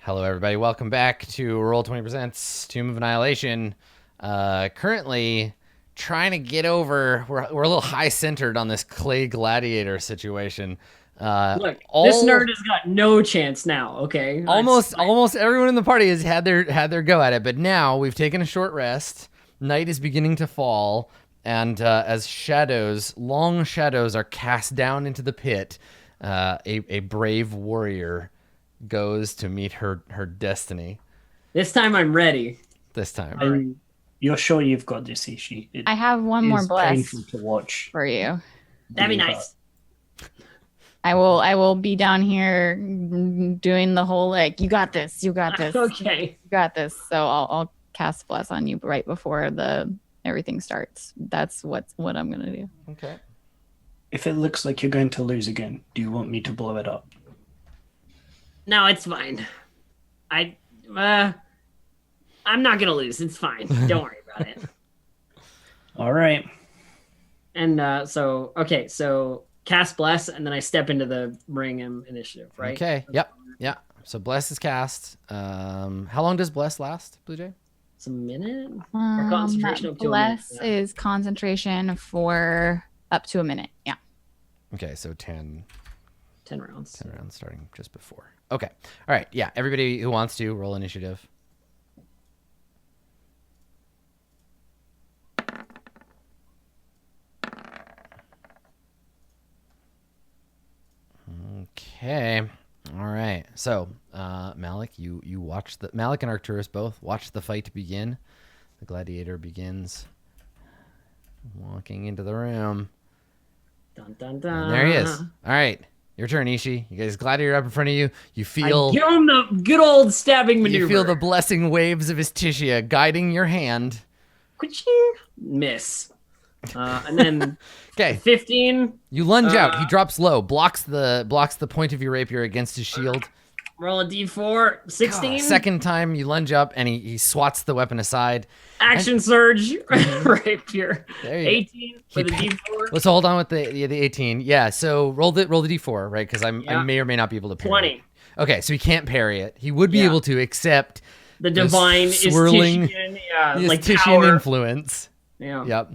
Hello, everybody. Welcome back to Roll20 Presents Tomb of Annihilation. Currently trying to get over. We're a little high centered on this clay gladiator situation. Look, this nerd has got no chance now. Okay, Almost everyone in the party has had their go at it, but now we've taken a short rest. Night is beginning to fall, and as long shadows, are cast down into the pit, a brave warrior goes to meet her destiny. This time I'm ready. This time. And you're sure you've got this, Ishi? I have one more bless painful to watch for you. That'd be nice. I will be down here doing the whole you got this, Okay. you got this. So I'll cast bless on you right before everything starts. That's what I'm gonna do. Okay. If it looks like you're going to lose again, do you want me to blow it up? No, it's fine. I'm not gonna lose. It's fine. Don't worry about it. All right. And so cast bless, and then I step into the ring and initiative, right? Okay. Yep. Yeah. So bless is cast. How long does bless last, Blue Jay? It's a minute. Or concentration up to bless a minute. is concentration for up to a minute. Yeah. Okay. So 10 rounds. 10 rounds starting just before. Okay. All right. Yeah. Everybody who wants to roll initiative. Okay. All right. So, Malik, you watch Malik and Arcturus both watch the fight begin. The gladiator begins walking into the room. Dun dun dun. And there he is. All right. Your turn, Ishi. You guys, gladiator up in front of you. You feel I give him the good old stabbing maneuver. You feel the blessing waves of his tishia guiding your hand. Ka-ching. Miss. And then Okay. 15. You lunge out. He drops low, blocks the point of your rapier against his shield. Roll a d4. 16. Second time you lunge up and he swats the weapon aside. Action surge. Rapier. There you 18 with a d4. Let's hold on with the 18. Yeah, so roll the d4, right? Because I may or may not be able to parry. 20. It. Okay, so he can't parry it. He would be able to, except the divine swirling Istitian, Istitian influence. Yeah. Yep.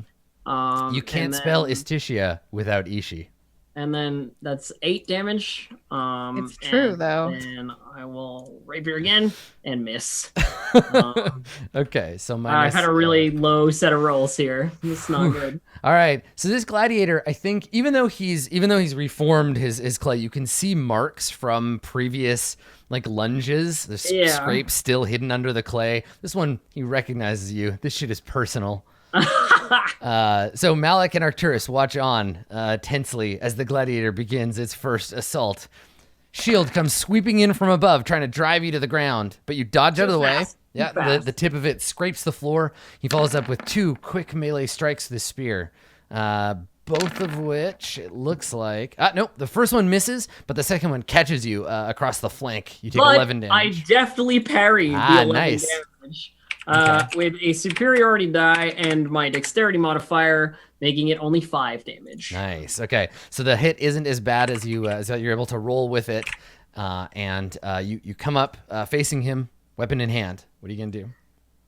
You can't spell Istitia without Ishi. And then that's 8 damage. It's true, though. And I will rapier again and miss. Okay, so I've had a really low set of rolls here. It's not good. All right, so this gladiator, I think, even though he's reformed his clay, you can see marks from previous lunges. The scrapes still hidden under the clay. This one, he recognizes you. This shit is personal. So Malik and Arcturus watch on tensely as the gladiator begins its first assault. Shield comes sweeping in from above, trying to drive you to the ground, but you dodge out of the way. Yeah, the tip of it scrapes the floor. He follows up with 2 quick melee strikes with his spear, both of which it looks like... nope, the first one misses, but the second one catches you across the flank. You take 11 damage. I deftly parry the 11 damage. With a superiority die and my dexterity modifier, making it only 5 damage. Nice. Okay, so the hit isn't as bad as you're able to roll with it, and you come up facing him, weapon in hand. What are you gonna do?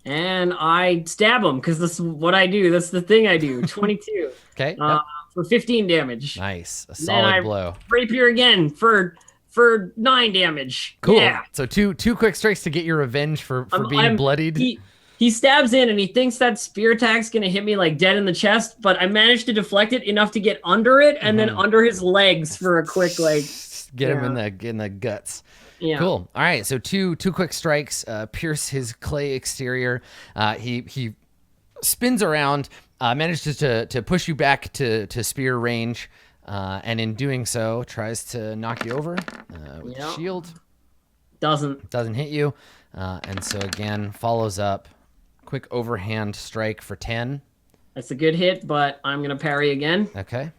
And I stab him because this is what I do. That's the thing I do. 22. Okay. For 15 damage. Nice. A solid blow. Rapier again for 9 damage. Cool. Yeah. So two quick strikes to get your revenge for being bloodied. He stabs in and he thinks that spear attack's gonna hit me dead in the chest, but I managed to deflect it enough to get under it and then under his legs for a quick get him in the guts. Yeah. Cool. All right. So two quick strikes pierce his clay exterior. He spins around, manages to push you back to spear range, and in doing so tries to knock you over with the shield. Doesn't hit you, and so again follows up. Quick overhand strike for 10. That's a good hit, but I'm gonna parry again. Okay.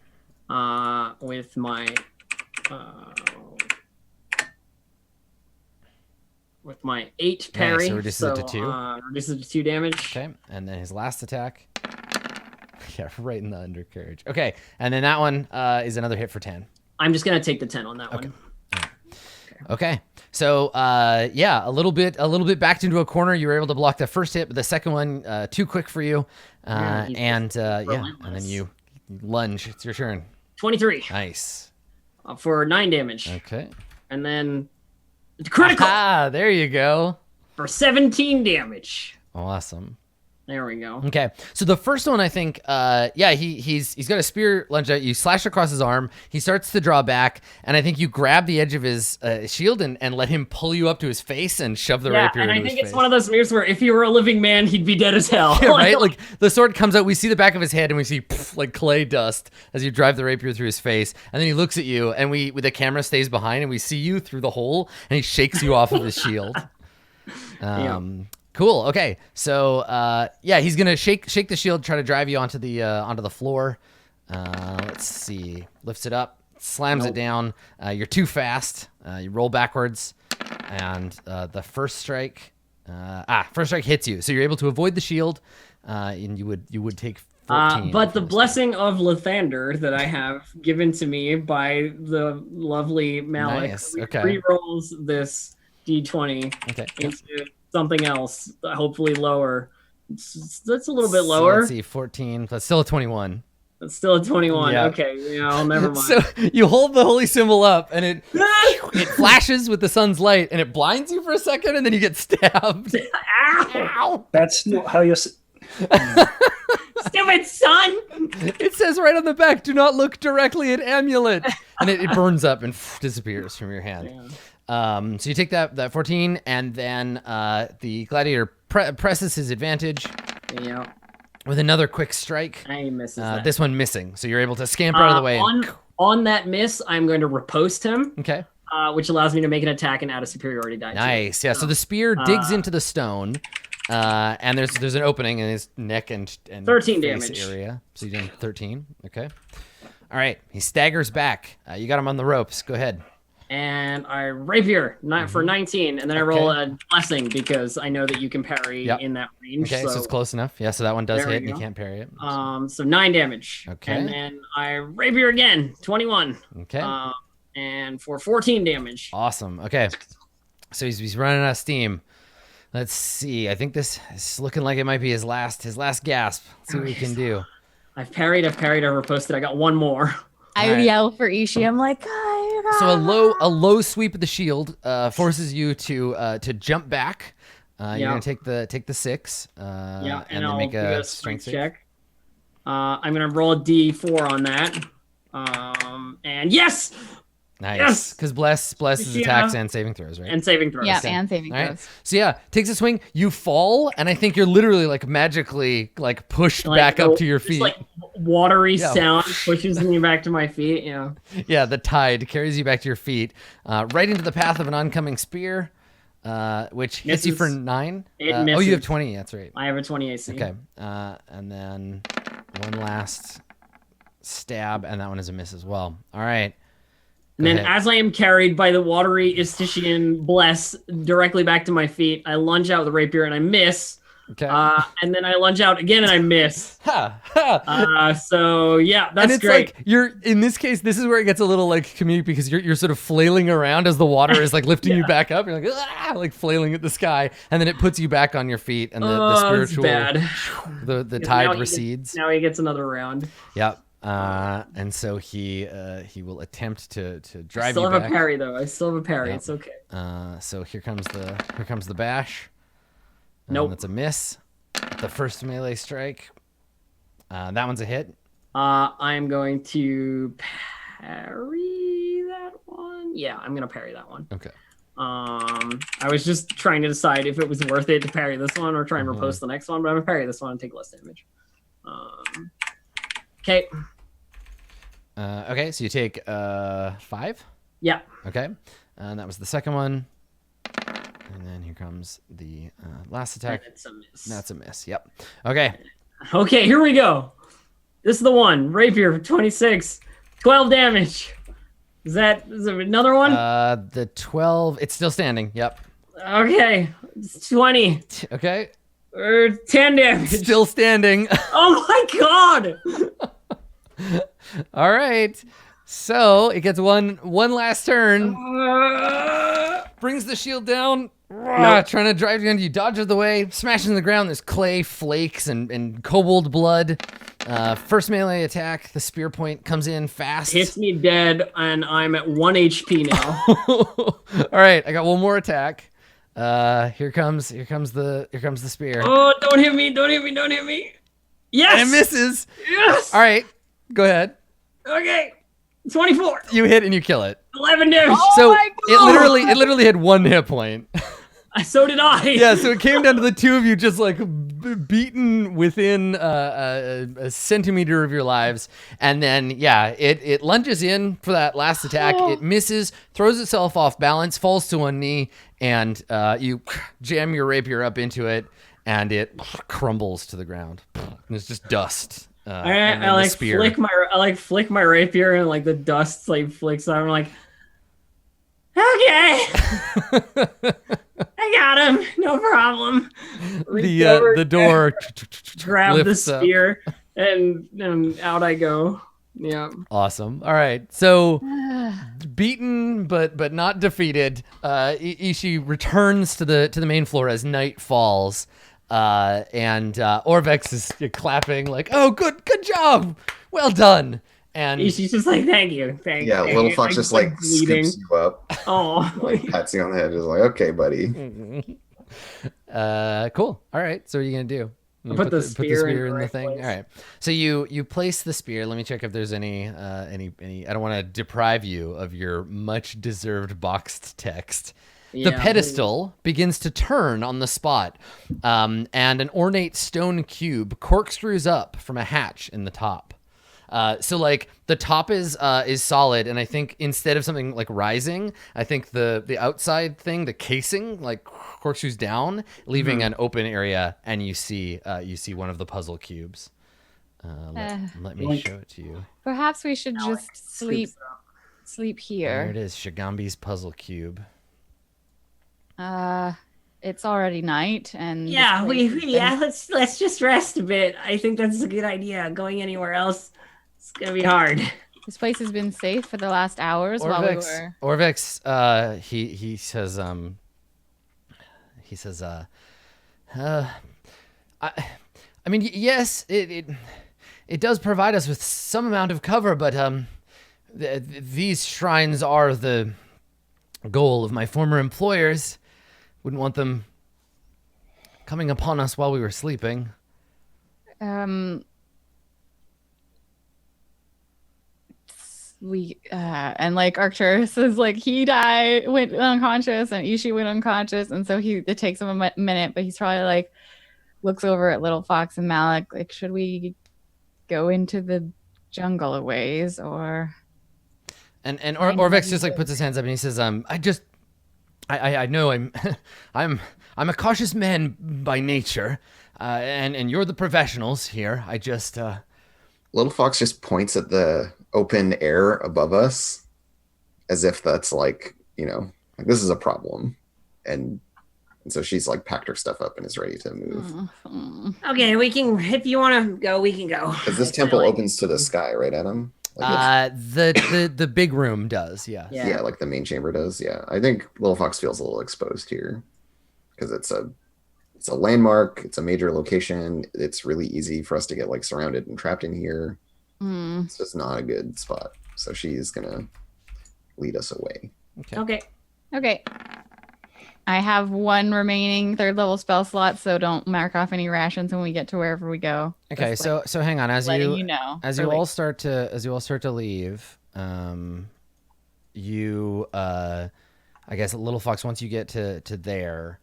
With my with my 8 parry. So reduces it to 2. Reduces it to 2 damage. Okay, and then his last attack. Yeah, right in the undercarriage. Okay, and then that one is another hit for 10. I'm just gonna take the 10 on that one. Okay. Okay. So, yeah, a little bit backed into a corner. You were able to block the first hit, but the second one, too quick for you. And then you lunge. It's your turn. 23. Nice. For 9 damage. Okay. And then critical. There you go. For 17 damage. Awesome. There we go. Okay, so the first one, I think, he's got a spear lunge out. You slash across his arm. He starts to draw back, and I think you grab the edge of his shield and let him pull you up to his face and shove the rapier into his face. And I think it's one of those moves where if he were a living man, he'd be dead as hell. Yeah, right? Like, the sword comes out, we see the back of his head, and we see, like, clay dust as you drive the rapier through his face, and then he looks at you, and the camera stays behind, and we see you through the hole, and he shakes you off of his shield. Cool. Okay. So, he's gonna shake the shield, try to drive you onto the floor. Let's see. Lifts it up, slams it down. You're too fast. You roll backwards, and the first strike hits you. So you're able to avoid the shield, and you would take 14. But the blessing of Lathander that I have given to me by the lovely Malik re-rolls this D20 into something else, hopefully lower. That's a little bit lower. So let's see, 14 plus still a 21. It's still a 21. Yeah. Okay, never mind. So you hold the holy symbol up, and it flashes with the sun's light, and it blinds you for a second, and then you get stabbed. Ow! That's not how you're... Stupid sun! It says right on the back, do not look directly at amulet. And it burns up and disappears from your hand. Yeah. So you take that 14, and then the gladiator presses his advantage. Yeah. With another quick strike. He misses that. This one missing, so you're able to scamper out of the way. On that miss, I'm going to riposte him. Okay. Which allows me to make an attack and add a superiority die. Nice. Yeah. So the spear digs into the stone, and there's an opening in his neck and 13 face damage area. So you're doing 13. Okay. All right. He staggers back. You got him on the ropes. Go ahead. And I rapier for 19, and then I roll a blessing because I know that you can parry in that range. Okay, so it's close enough. Yeah, so that one does hit, and you can't parry it. So 9 damage. Okay. And then I rapier again, 21. Okay. And for 14 damage. Awesome. Okay. So he's running out of steam. Let's see. I think this is looking like it might be his last gasp. Let's see what we can do. I've parried, I've reposted. I got one more. I yell for Ishi. I'm like, so a low sweep of the shield forces you to jump back. You're gonna take the 6. And then I'll make a strength check. I'm gonna roll a D4 on that. And yes. Nice, because bless is attacks and saving throws, right? And saving throws. Yeah, and saving throws. Right. So takes a swing. You fall, and I think you're literally like magically like pushed back up to your feet. Like watery sound pushes me back to my feet. Yeah. Yeah, the tide carries you back to your feet, right into the path of an oncoming spear, which hits you for 9. It misses. Oh, you have 20. That's right. I have a 20 AC. Okay. And then one last stab, and that one is a miss as well. All right. And then as I am carried by the watery Istician bless directly back to my feet, I lunge out with the rapier and I miss. Okay. And then I lunge out again and I miss. So yeah, that's and it's great. Like you're in this case, this is where it gets a little like comedic because you're sort of flailing around as the water is like lifting you back up. You're like flailing at the sky, and then it puts you back on your feet, and the spiritual the tide recedes. Now he gets another round. Yep. And so he will attempt to drive you back. I still have a parry though. Yep. It's okay. So here comes the bash. Nope. That's a miss. The first melee strike. That one's a hit. I'm going to parry that one. Yeah, I'm gonna parry that one. Okay. I was just trying to decide if it was worth it to parry this one or try and riposte the next one, but I'm gonna parry this one and take less damage. Okay. Okay, so you take 5? Yeah. Okay. And that was the second one. And then here comes the last attack. And it's a miss. That's a miss. Yep. Okay. Okay, here we go. This is the one. Rapier for 26. 12 damage. Is it another one? The 12. It's still standing. Yep. Okay. It's 20. Okay. 10 damage. Still standing. Oh my god! All right. So it gets one last turn. Brings the shield down. Nope. Trying to drive you, you dodge out of the way, smashes in the ground. There's clay, flakes, and kobold blood. First melee attack, the spear point comes in fast. Hits me dead, and I'm at 1 HP now. All right, I got one more attack. Here comes the spear. Oh, don't hit me, don't hit me, don't hit me. Yes! And it misses. Yes! All right, go ahead. Okay, 24. You hit and you kill it. 11 damage. So it literally had 1 hit point. So did I. Yeah, so it came down to the two of you just like beaten within a centimeter of your lives. And then, yeah, it lunges in for that last attack. It misses, throws itself off balance, falls to one knee, and you jam your rapier up into it, and it crumbles to the ground. And it's just dust. I flick my rapier, and like the dust like flicks out. I'm like, okay. I got him. No problem. The door grab the spear and out I go. Yeah. Awesome. All right. So beaten but not defeated. Ishi returns to the main floor as night falls. And Orvex is clapping like, "Oh, good job. Well done." And she's just like, thank you. Yeah, little fox just like scoops you up. Oh, like pats you on the head, just like, okay, buddy. Cool. All right. So what are you gonna do? You put the spear in the thing. Place. All right. So you place the spear. Let me check if there's any. I don't want to deprive you of your much deserved boxed text. The pedestal begins to turn on the spot, and an ornate stone cube corkscrews up from a hatch in the top. So like the top is solid, and I think instead of something like rising, I think the outside thing, the casing, like corkscrews down, leaving an open area, and you see one of the puzzle cubes. Let me show it to you. Perhaps we should just sleep here. There it is, Shigambi's puzzle cube. It's already night, and let's just rest a bit. I think that's a good idea. Going anywhere else, it's gonna be hard. This place has been safe for the last hours while we were. Orvex, he says, I mean, yes, it does provide us with some amount of cover, but these shrines are the goal of my former employers. Wouldn't want them coming upon us while we were sleeping. And like Arcturus is like, went unconscious, and Ishi went unconscious, and so it takes him a minute, but he's probably like looks over at Little Fox and Malik like, should we go into the jungle a ways, or? And Orvex just like puts his hands up and he says, I know I'm a cautious man by nature, and you're the professionals here. I just Little Fox just points at the open air above us, as if that's like, like this is a problem, and so she's like packed her stuff up and is ready to move. Okay, we can. If you want to go, we can go. Because this temple opens to the sky, right, Adam? Like the big room does, yeah. Yeah, like the main chamber does. Yeah, I think Little Fox feels a little exposed here because it's a landmark. It's a major location. It's really easy for us to get like surrounded and trapped in here. It's just not a good spot. So she's gonna lead us away. Okay. I have one remaining 3rd level spell slot, so don't mark off any rations when we get to wherever we go. Okay, so hang on, as you all start to leave, I guess Little Fox, once you get to there,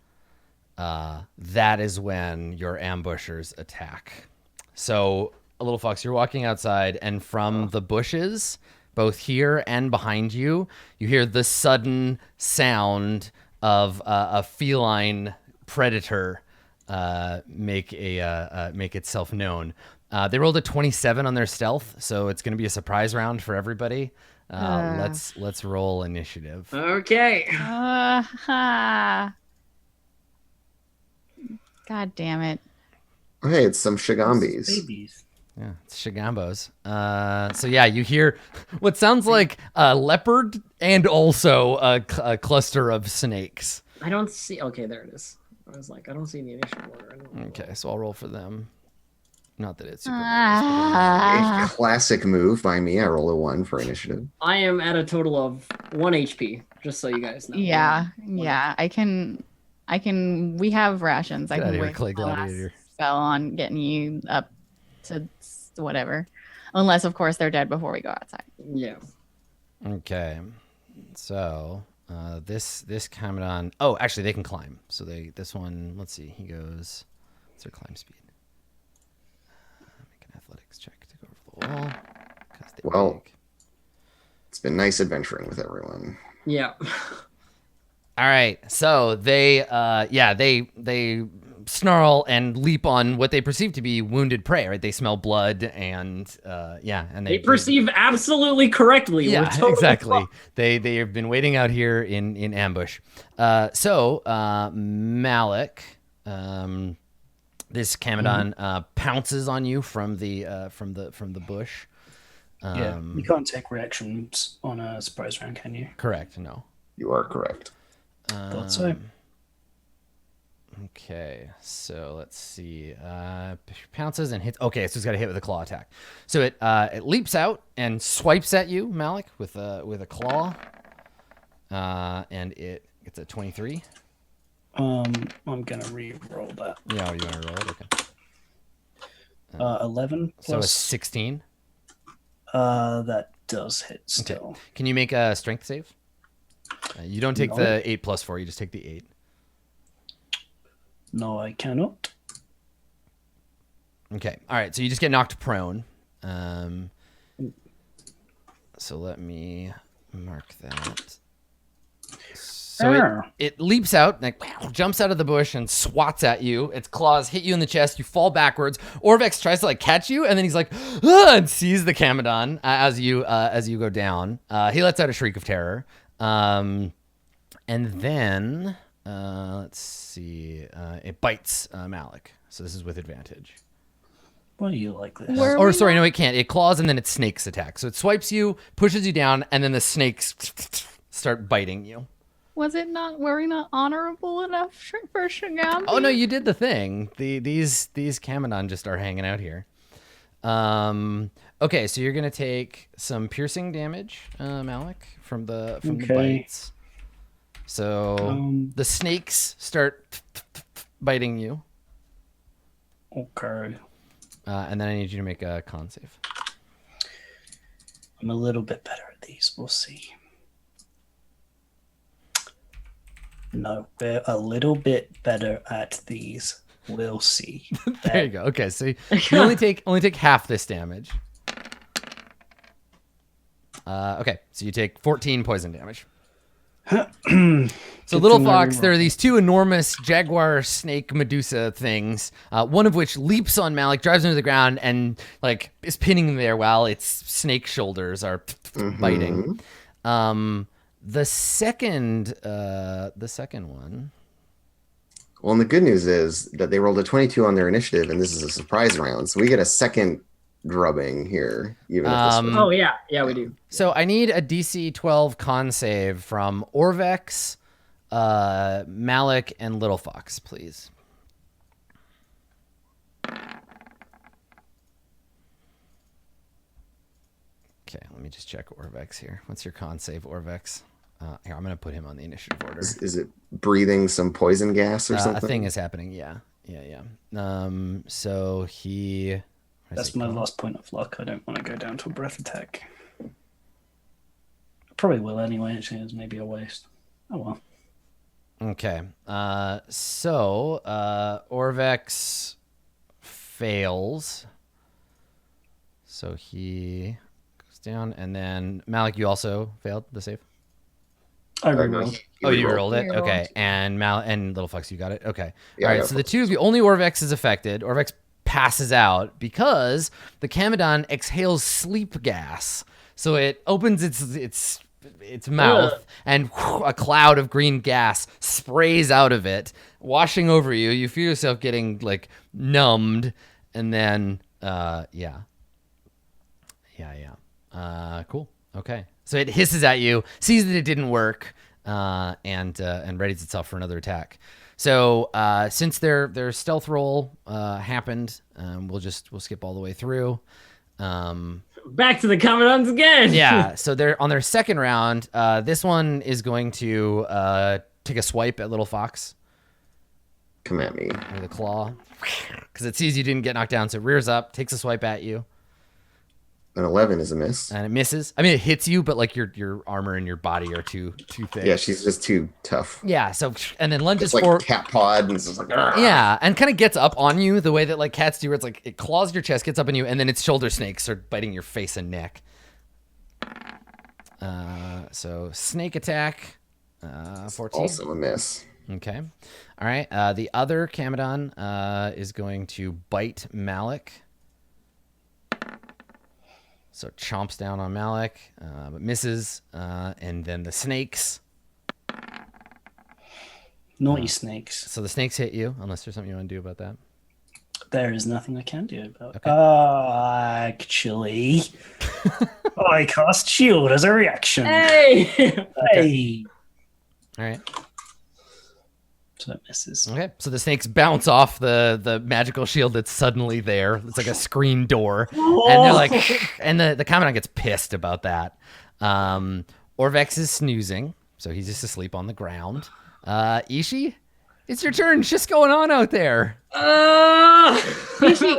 that is when your ambushers attack. So Little Fox, you're walking outside, and from the bushes, both here and behind you, you hear the sudden sound of a feline predator make itself known. They rolled a 27 on their stealth, so it's going to be a surprise round for everybody. Let's roll initiative. Okay. God damn it. Hey, it's some Shigambis. Babies. Yeah, it's Shigambos. So yeah, you hear what sounds like a leopard and also a cluster of snakes. I don't see. Okay, there it is. I was like, I don't see the initiative order. Okay, so I'll roll for them. Not that it's super A classic move by me. I roll a 1 for initiative. I am at a total of 1 HP, just so you guys know. Yeah, I can. We have rations. I can wait Clay Gladiator. spell on getting you up to whatever, unless of course they're dead before we go outside. Yeah. Okay, so this Cameron. Oh, actually, they can climb. So this one. Let's see. He goes. What's their climb speed? Make an athletics check to go over the wall. Well, it's been nice adventuring with everyone. Yeah. All right, so they snarl and leap on what they perceive to be wounded prey. Right, they smell blood and they perceive absolutely correctly. Yeah, totally exactly. They have been waiting out here in ambush. So Malik, this Camadon pounces on you from the bush. You can't take reactions on a surprise round, can you? Correct. No. You are correct. Thought so. Okay, so let's see. Pounces and hits. Okay, so he's got to hit with a claw attack. So it leaps out and swipes at you, Malik, with a claw. And it gets a 23. I'm gonna re-roll that. Yeah, you want to roll it? Okay. 11 plus. So a 16. That does hit still. Okay. Can you make a strength save? You don't take the 8 plus 4. You just take the 8. No, I cannot. Okay. All right. So you just get knocked prone. So let me mark that. So it leaps out, like, jumps out of the bush and swats at you. Its claws hit you in the chest. You fall backwards. Orvex tries to catch you, and then he's like, and sees the Camadon as you go down. He lets out a shriek of terror. And then let's see, it bites Malik. So this is with advantage. Why do you like this? Or sorry, no, it can't. It claws and then it snakes attack. So it swipes you, pushes you down, and then the snakes start biting you. Were we not honorable enough for Shigambi? Oh no, you did the thing. These Camadon just are hanging out here. Okay, so you're gonna take some piercing damage, Malik, from the bites. So the snakes start biting you. Okay. And then I need you to make a con save. I'm a little bit better at these. We'll see. No, we're a little bit better at these. We'll see. There you go. Okay, so you only take half this damage. Okay, so you take 14 poison damage. So Little Fox, there are these two enormous jaguar snake Medusa things, one of which leaps on Malik, drives him to the ground, and is pinning him there while its snake shoulders are biting. The second one. Well, and the good news is that they rolled a 22 on their initiative, and this is a surprise round, so we get a second drubbing here. Even if this oh yeah, we do. So I need a DC 12 con save from Orvex, Malik, and Little Fox, please. Okay, let me just check Orvex here. What's your con save, Orvex? Here, I'm going to put him on the initiative order. Is it breathing some poison gas or something? A thing is happening, yeah. So he... That's my last point of luck. I don't want to go down to a breath attack. I probably will anyway, actually. It's maybe a waste. Oh, well. Okay. So Orvex fails. So he goes down. And then, Malik, you also failed the save? I rerolled. Oh, you rolled it? Okay. And Little Fox, you got it? Okay. Yeah, all right, so the two of you, only Orvex is affected. Orvex passes out because the Camadon exhales sleep gas. So it opens its mouth and a cloud of green gas sprays out of it, washing over you. You feel yourself getting numbed, and then Yeah. Cool. Okay. So it hisses at you, sees that it didn't work, and readies itself for another attack. So since their stealth roll happened, we'll skip all the way through. Back to the commandants again. Yeah. So they're on their second round. This one is going to take a swipe at Little Fox. Come at me with a claw, because it sees you didn't get knocked down, so it rears up, takes a swipe at you. An 11 is a miss. And it misses. I mean, it hits you, but like your armor and your body are too thick. Yeah, she's just too tough. Yeah, so, and then lunges it's like forward. Cat pod, and it's just like, argh. Yeah, and kind of gets up on you the way that like cats do, where it's like it claws your chest, gets up on you, and then its shoulder snakes are biting your face and neck. So snake attack, 14. Also a miss. Okay. All right. The other Camadon is going to bite Malik. So chomps down on Malik, but misses. And then the snakes. Naughty snakes. So the snakes hit you, unless there's something you want to do about that. There is nothing I can do about it. Okay. Actually, I cast shield as a reaction. Hey! Hey! All right. So that misses. Okay. So the snakes bounce off the magical shield that's suddenly there. It's like a screen door. And they're like, and the Commandant gets pissed about that. Orvex is snoozing, so he's just asleep on the ground. Ishi, it's your turn. Shit's going on out there.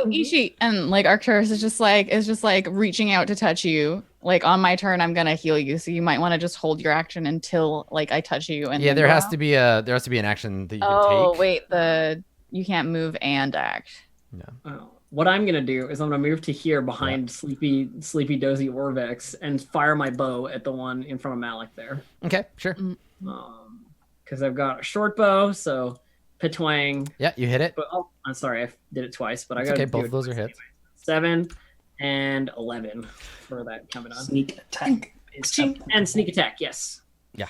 Ishi, and like Arcturus is just like reaching out to touch you. Like on my turn, I'm gonna heal you, so you might want to just hold your action until like I touch you. And yeah, there has to be an action that you can take. Oh wait, you can't move and act. No. What I'm gonna do is I'm gonna move to here behind sleepy dozy Orvex and fire my bow at the one in front of Malik there. Okay, sure. Because I've got a short bow, so Petwang. Yeah, you hit it. But, I'm sorry, I did it twice, but I got okay. Both of those are hits. 7 and 11 for that coming on. Sneak attack. And sneak attack, yes. Yeah.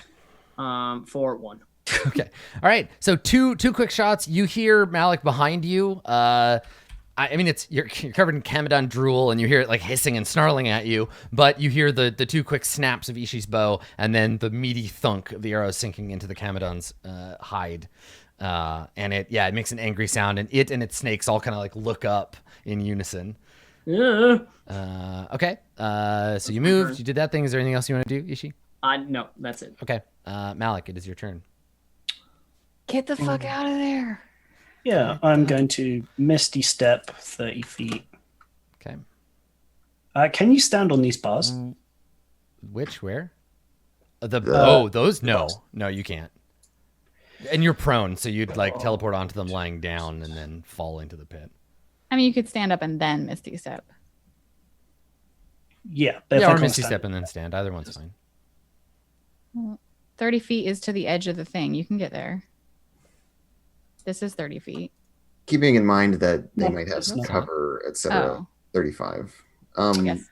For 1. Okay. All right. So two quick shots. You hear Malik behind you. I mean, you're covered in Camadon drool, and you hear it like hissing and snarling at you. But you hear the two quick snaps of Ishi's bow, and then the meaty thunk of the arrow sinking into the Camadon's hide. And it makes an angry sound, and it and its snakes all kind of like look up in unison. Yeah. Okay. So you moved. You did that thing. Is there anything else you want to do, Ishi? No, that's it. Okay. Malik, it is your turn. Get the fuck out of there. Yeah, I'm going to Misty Step 30 feet. Okay. Can you stand on these bars? Which? Where? Those? No, you can't. And you're prone, so you'd like teleport onto them lying down and then fall into the pit. I mean, you could stand up and then Misty Step. Yeah, or Misty Step and then stand. Either one's fine. Well, 30 feet is to the edge of the thing. You can get there. This is 30 feet. Keeping in mind that they might have some cover, etc. 35. Yes.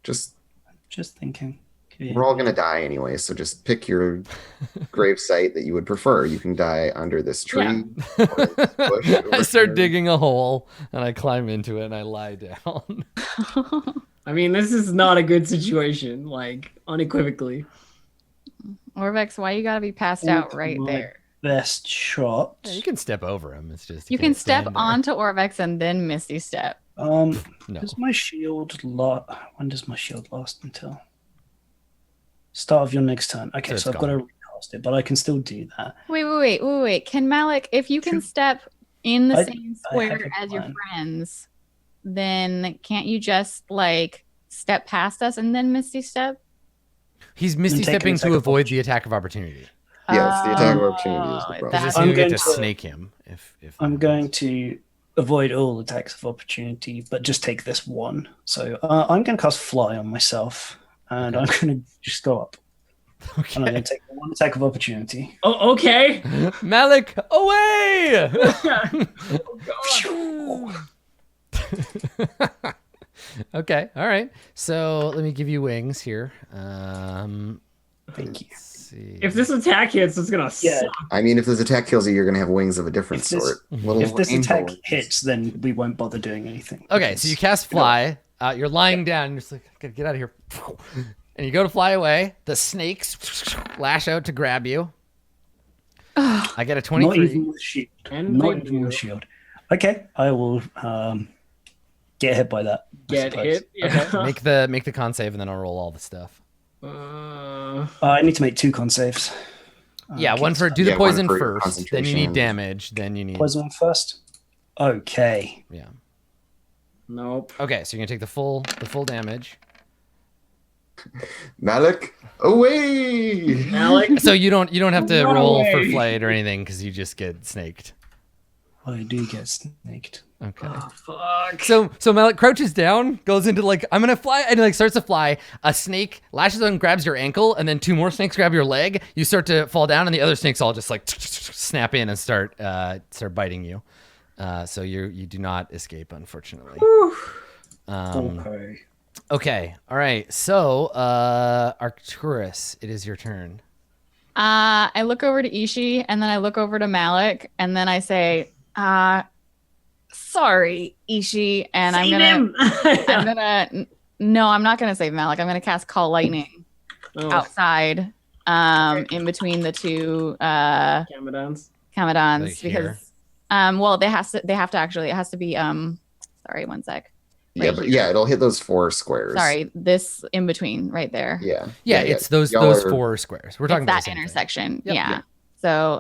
Just thinking. We're all gonna die anyway, so just pick your grave site that you would prefer. You can die under this tree. Yeah. Or this bush over I start here. digging a hole and I climb into it and I lie down. I mean, this is not a good situation, like unequivocally. Orvex, why you gotta be passed out right there? Best shot. Yeah, you can step over him. It's just You can can't step stand there. onto Orvex and then Misty Step. No. Does my shield when does my shield last until? Start of your next turn. Okay, so I've got to recast it, but I can still do that. Wait. Can Malik, if you can step in the same square as your plan. friends, then can't you just like step past us and then Misty Step? He's Misty stepping to avoid the attack of opportunity. Yes, the attack of opportunity is the problem. Because you get to snake him. If I'm going to avoid all attacks of opportunity, but just take this one. So I'm going to cast Fly on myself. And I'm going to just go up. Okay. And I'm going to take one attack of opportunity. Oh, okay. Malik, away! Okay, all right. So let me give you wings here. Thank you. Let's see. If this attack hits, it's gonna suck. I mean, if this attack kills you, you're gonna have wings of a different sort. If this attack hits, then we won't bother doing anything. Okay, so you cast fly. You're lying down. You're just like, I gotta get out of here. And you go to fly away. The snakes lash out to grab you. I get a 23. Not even with shield. Not even with shield. Okay, I will get hit by that. Get hit. Yeah. Okay. Make the con save, and then I'll roll all the stuff. I need to make 2 con saves. One for do the poison first. Then you need damage. Then you need poison first. Okay. Yeah. Nope. Okay, so you're gonna take the full damage. Malik, away! Malik. So you don't have to roll for flight or anything because you just get snaked. I do get snaked. Okay. Oh, fuck. So Malik crouches down, goes into like, I'm gonna fly, and like starts to fly. A snake lashes out and grabs your ankle, and then 2 more snakes grab your leg. You start to fall down, and the other snakes all just like snap in and start biting you. So you do not escape, unfortunately. Okay. All right. So Arcturus, it is your turn. I look over to Ishi, and then I look over to Malik, and then I say, sorry, Ishi, and I'm not gonna save Malik. I'm gonna cast Call Lightning outside, in between the 2 Camadons like because they have to actually, it has to be sorry, one sec. Yeah, but it'll hit those 4 squares. Sorry, this in between right there. Yeah. It's those 4 squares. We're talking about that intersection. Yep, yeah. Yep. So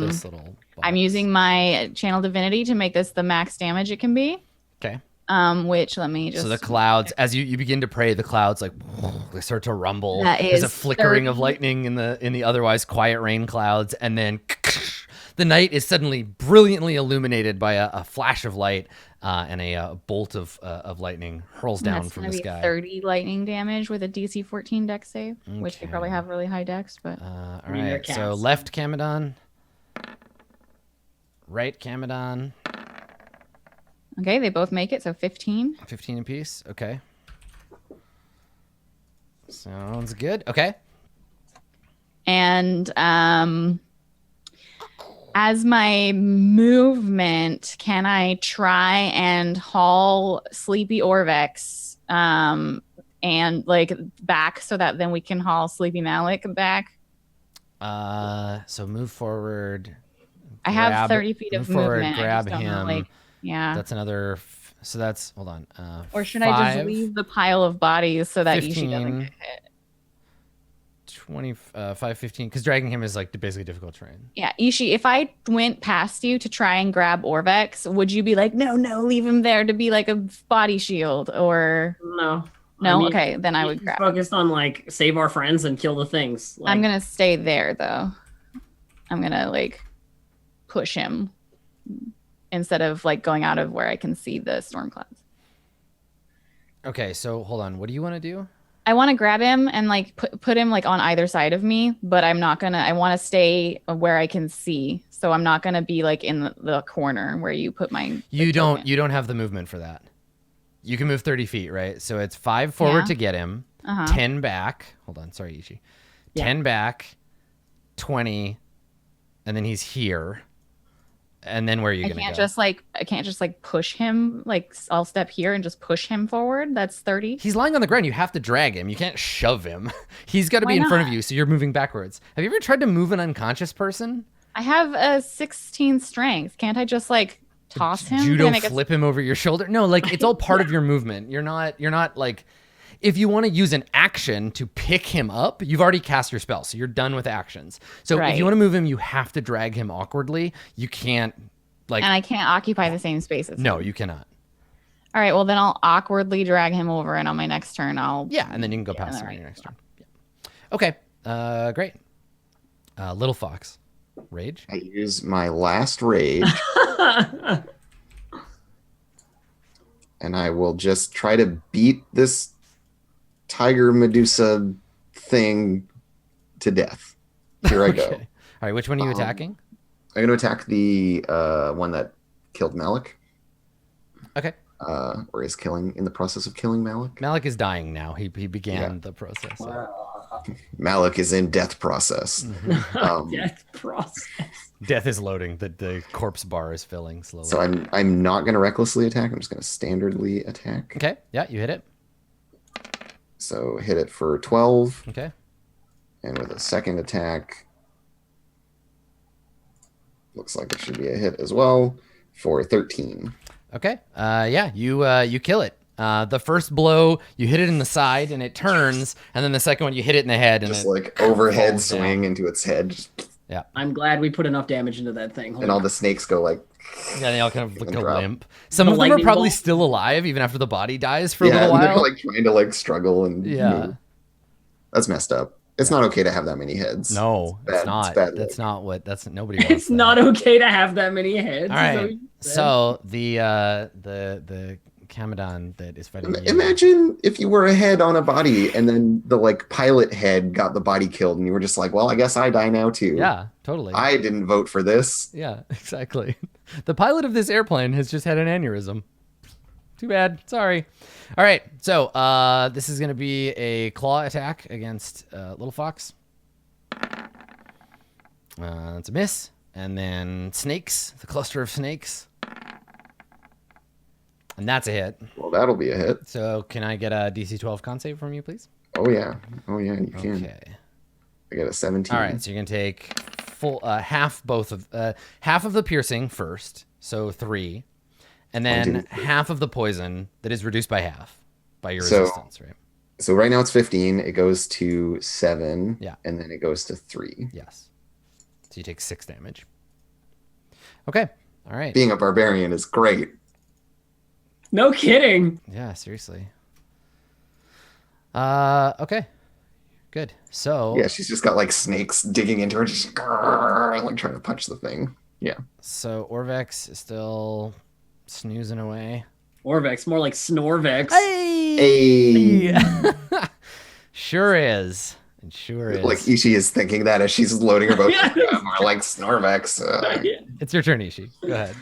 this little box. I'm using my channel divinity to make this the max damage it can be. Okay. Which let me just. So the clouds, as you begin to pray, the clouds like they start to rumble. That There's is a flickering of lightning in the otherwise quiet rain clouds, and then the night is suddenly brilliantly illuminated by a flash of light, and a bolt of lightning hurls down from the sky. 30 lightning damage with a DC 14 dex save, which they probably have really high dex. But all right, so left Camadon, right Camadon. Okay, they both make it, so 15. 15 apiece. Okay. Sounds good. Okay. And as my movement, can I try and haul Sleepy Orvex and like back so that then we can haul Sleepy Malik back? So move forward. I have 30 feet of movement. Grab I just don't him. know, yeah. That's another. So that's, hold on. Or should I just leave the pile of bodies so that Ishi doesn't get hit? 25, 15, because dragging him is like basically difficult terrain. Yeah, Ishi, if I went past you to try and grab Orvex, would you be like, no, leave him there to be like a body shield? Or no? I mean, okay, then I would grab. Focused on like save our friends and kill the things. I'm gonna stay there though. I'm gonna like push him instead of like going out of where I can see the storm clouds. Okay, so hold on. What do you want to do? I want to grab him and like put him like on either side of me, but I'm not gonna. I want to stay where I can see, so I'm not gonna be like in the corner where you put my. You don't have the movement for that. You can move 30 feet, right? So it's 5 forward to get him, 10 back. Hold on, sorry, Ishi. 10 back, 20, and then he's here. And then where are you gonna go? I can't just like push him. Like I'll step here and just push him forward. That's 30. He's lying on the ground. You have to drag him. You can't shove him. He's got to be in front of you, so you're moving backwards. Have you ever tried to move an unconscious person? I have a 16 strength. Can't I just like toss him? Judo flip him over your shoulder? No, like it's all part of your movement. You're not like. If you want to use an action to pick him up, you've already cast your spell, so you're done with actions. So if you want to move him, you have to drag him awkwardly. You can't, like... And I can't occupy the same space as him. No, you cannot. All right, well, then I'll awkwardly drag him over, and on my next turn, I'll... Yeah, and then you can go past him on your next turn. Yeah. Okay, great. Little Fox. Rage? I use my last rage. And I will just try to beat this tiger Medusa thing to death. Here I go. All right, which one are you attacking? I'm going to attack the one that killed Malik. Okay. Or is in the process of killing Malik. Malik is dying now. He began the process. Wow. Malik is in death process. Death process. Death is loading. The corpse bar is filling slowly. So I'm not going to recklessly attack. I'm just going to standardly attack. Okay. Yeah, you hit it. So hit it for 12. Okay. And with a second attack, looks like it should be a hit as well for 13. Okay. Yeah, you kill it. The first blow, you hit it in the side and it turns, and then the second one you hit it in the head and just it like overhead falls swing down. into its head. Yeah. I'm glad we put enough damage into that thing. And all the snakes go like. Yeah, they all kind of look And a drop. limp. Some The of them are lightning probably bolt. still alive even after the body dies for a Yeah, little and they're while. like trying to like struggle and Yeah. move. That's messed up. It's not okay to have that many heads. No, bad- it's not. it's bad That's luck. not what. That's nobody wants. It's not okay to have that many heads. All is that right. what you said? So the Camadon that is fighting. you. Imagine if you were a head on a body and then the like pilot head got the body killed and you were just like, well, I guess I die now too. Yeah, totally. I didn't vote for this. Yeah, exactly. The pilot of this airplane has just had an aneurysm. Too bad. Sorry. All right. So this is going to be a claw attack against Little Fox. That's a miss. And then snakes, the cluster of snakes. And that's a hit. Well, that'll be a hit. So can I get a DC 12 con save from you, please? Oh yeah. You can. Okay. I got a 17. All right. So you're going to take full half of the piercing first. So 3. And then half of the poison that is reduced by half by your resistance, right? So right now it's 15. It goes to 7. Yeah. And then it goes to 3. Yes. So you take 6 damage. Okay. All right. Being a barbarian is great. No kidding. Yeah, seriously. Okay. Good. So Yeah, she's just got like snakes digging into her, just like trying to punch the thing. Yeah. So Orvex is still snoozing away. Orvex, more like Snorvex. Hey! Sure is. It sure is. Like Ishi is thinking that as she's loading her boat. More like Snorvex. It's your turn, Ishi. Go ahead.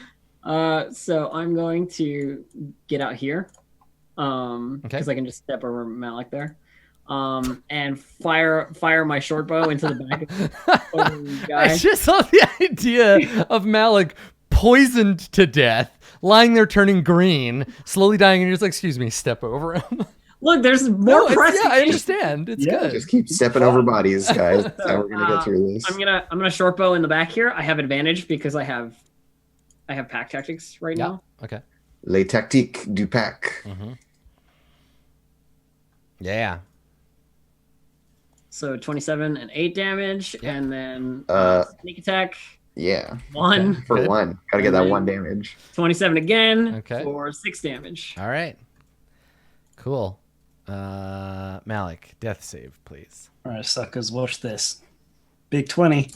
So I'm going to get out here. Because I can just step over Malik there. And fire my short bow into the back of the guy. I just love the idea of Malik poisoned to death, lying there turning green, slowly dying, and you're just like, excuse me, step over him. Look, there's more pressing. Yeah, I understand. It's good. Just keep stepping over bodies, guys. That's how we're gonna get through this. I'm gonna short bow in the back here. I have advantage because I have pack tactics right now. Okay. Les tactiques du pack. Mm-hmm. Yeah. So 27 and 8 damage, and then sneak attack. Yeah. 1 Okay. For Good. 1. Gotta get that 1 damage. 27 again. Okay. For 6 damage. All right. Cool. Malik, death save, please. All right, suckers, watch this. Big 20.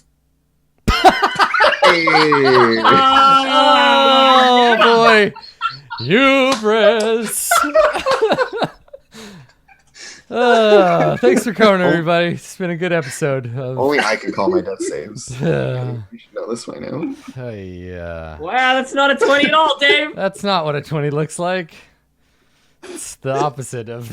Hey. Oh boy, hubris. Thanks for coming, everybody. It's been a good episode. Only I can call my death saves. You should know this by now. Yeah. Wow, that's not a 20 at all, Dave. That's not what a 20 looks like. It's the opposite of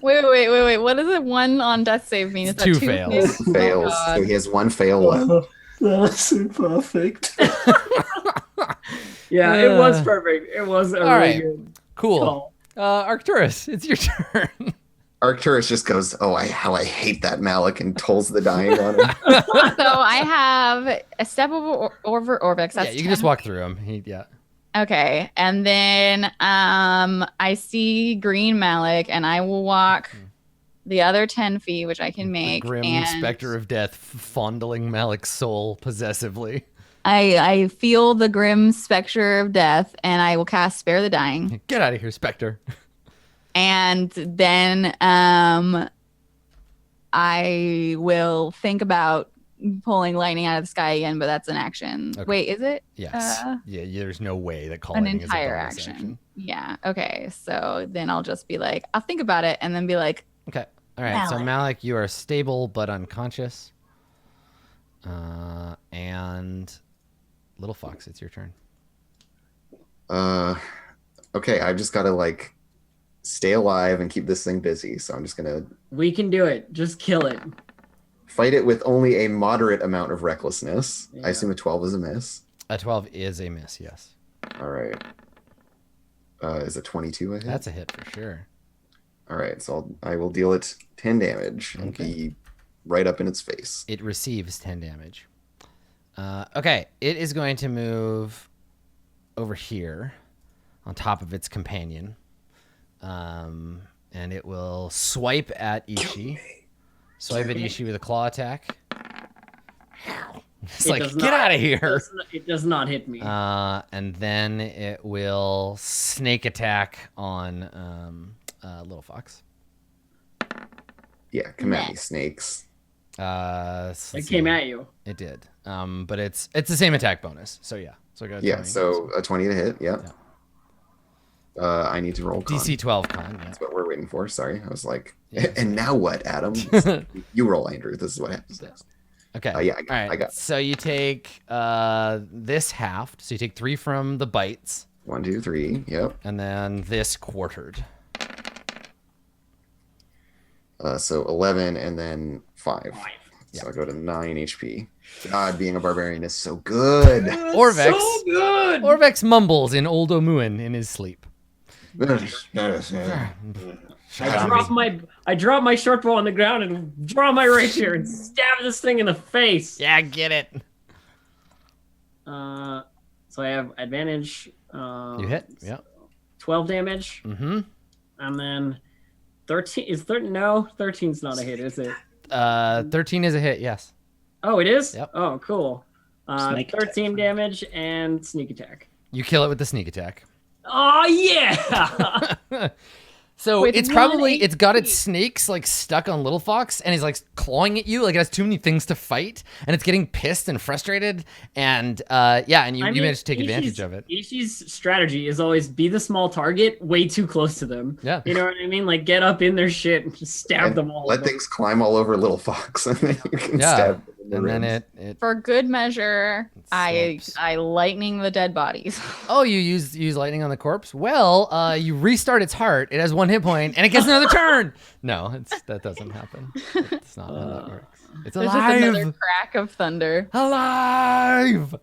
Wait. What does it 1 on death save mean? Is It's that 2 2 fails. Fails. God. So he has 1 fail left. That's so perfect. Yeah, it was perfect. It was a All really right. good Cool. call. Arcturus, it's your turn. Arcturus just goes, how I hate that Malik, and tolls the dying on him. So I have a step over Orvex. That's Yeah, you can just 10. walk through him. Yeah. Okay, and then I see green Malik, and I will walk the other 10 feet, which I can make. The grim and specter of death fondling Malik's soul possessively. I feel the grim specter of death, and I will cast Spare the Dying. Get out of here, Spectre. And then I will think about pulling lightning out of the sky again, but that's an action. Okay. Wait, is it? Yes. Yeah, there's no way that An calling entire is a bonus action. Yeah. Okay. So then I'll just be like, I'll think about it and then be like, Okay. All right. So Malik. Malik, you are stable but unconscious. And Little Fox, it's your turn. Okay, I've just got to like stay alive and keep this thing busy. So I'm just gonna. We can do it. Just kill it. Fight it with only a moderate amount of recklessness. Yeah. I assume a 12 is a miss. A 12 is a miss, yes. All right. Is a 22 a hit? That's a hit for sure. All right, so I will deal it 10 damage and be right up in its face. It receives 10 damage. Okay, it is going to move over here on top of its companion. And it will swipe at Ishi. Swipe at Ishi with a claw attack. It's like, get out of here. It does not hit me. And then it will snake attack on Little Fox. Yeah, come at me, snakes. It came at you. It did. But it's the same attack bonus. So yeah. So I got 20. So a 20 to hit. Yeah. I need to roll con. DC 12 con. Yeah. That's what we're waiting for. Sorry. I was like, and now what, Adam? You roll, Andrew. This is what happens next. Okay. Yeah, I got it. So you take this halved. So you take 3 from the bites. 1, 2, 3. Yep. And then this quartered. So 11 and then 5. So I go to 9 HP. God, being a barbarian is so good. Orvex. So good. Orvex mumbles in Old Omuan in his sleep. I drop my short bow on the ground and draw my rapier and stab this thing in the face. Yeah, get it. So I have advantage. You hit. Yeah. 12 damage. Mm-hmm. And then 13 is 13. No, 13's not a hit, is it? 13 is a hit. Yes. Oh, it is. Yep. Oh, cool. 13 damage and sneak attack. You kill it with the sneak attack. Oh yeah. So it's got its snakes like stuck on Little Fox and he's like clawing at you. Like it has too many things to fight and it's getting pissed and frustrated. And you managed to take advantage of it. Ishi's strategy is always be the small target way too close to them. Yeah. You know what I mean? Like get up in their shit and just stab them all. Let things climb all over Little Fox and then you can stab them in the ribs. Then it for good measure, I lightning the dead bodies. Oh, you use lightning on the corpse? Well, you restart its heart. It has 1 hit point and it gets another turn. No, that doesn't happen. It's not how that works. It's alive. There's just another crack of thunder. Alive.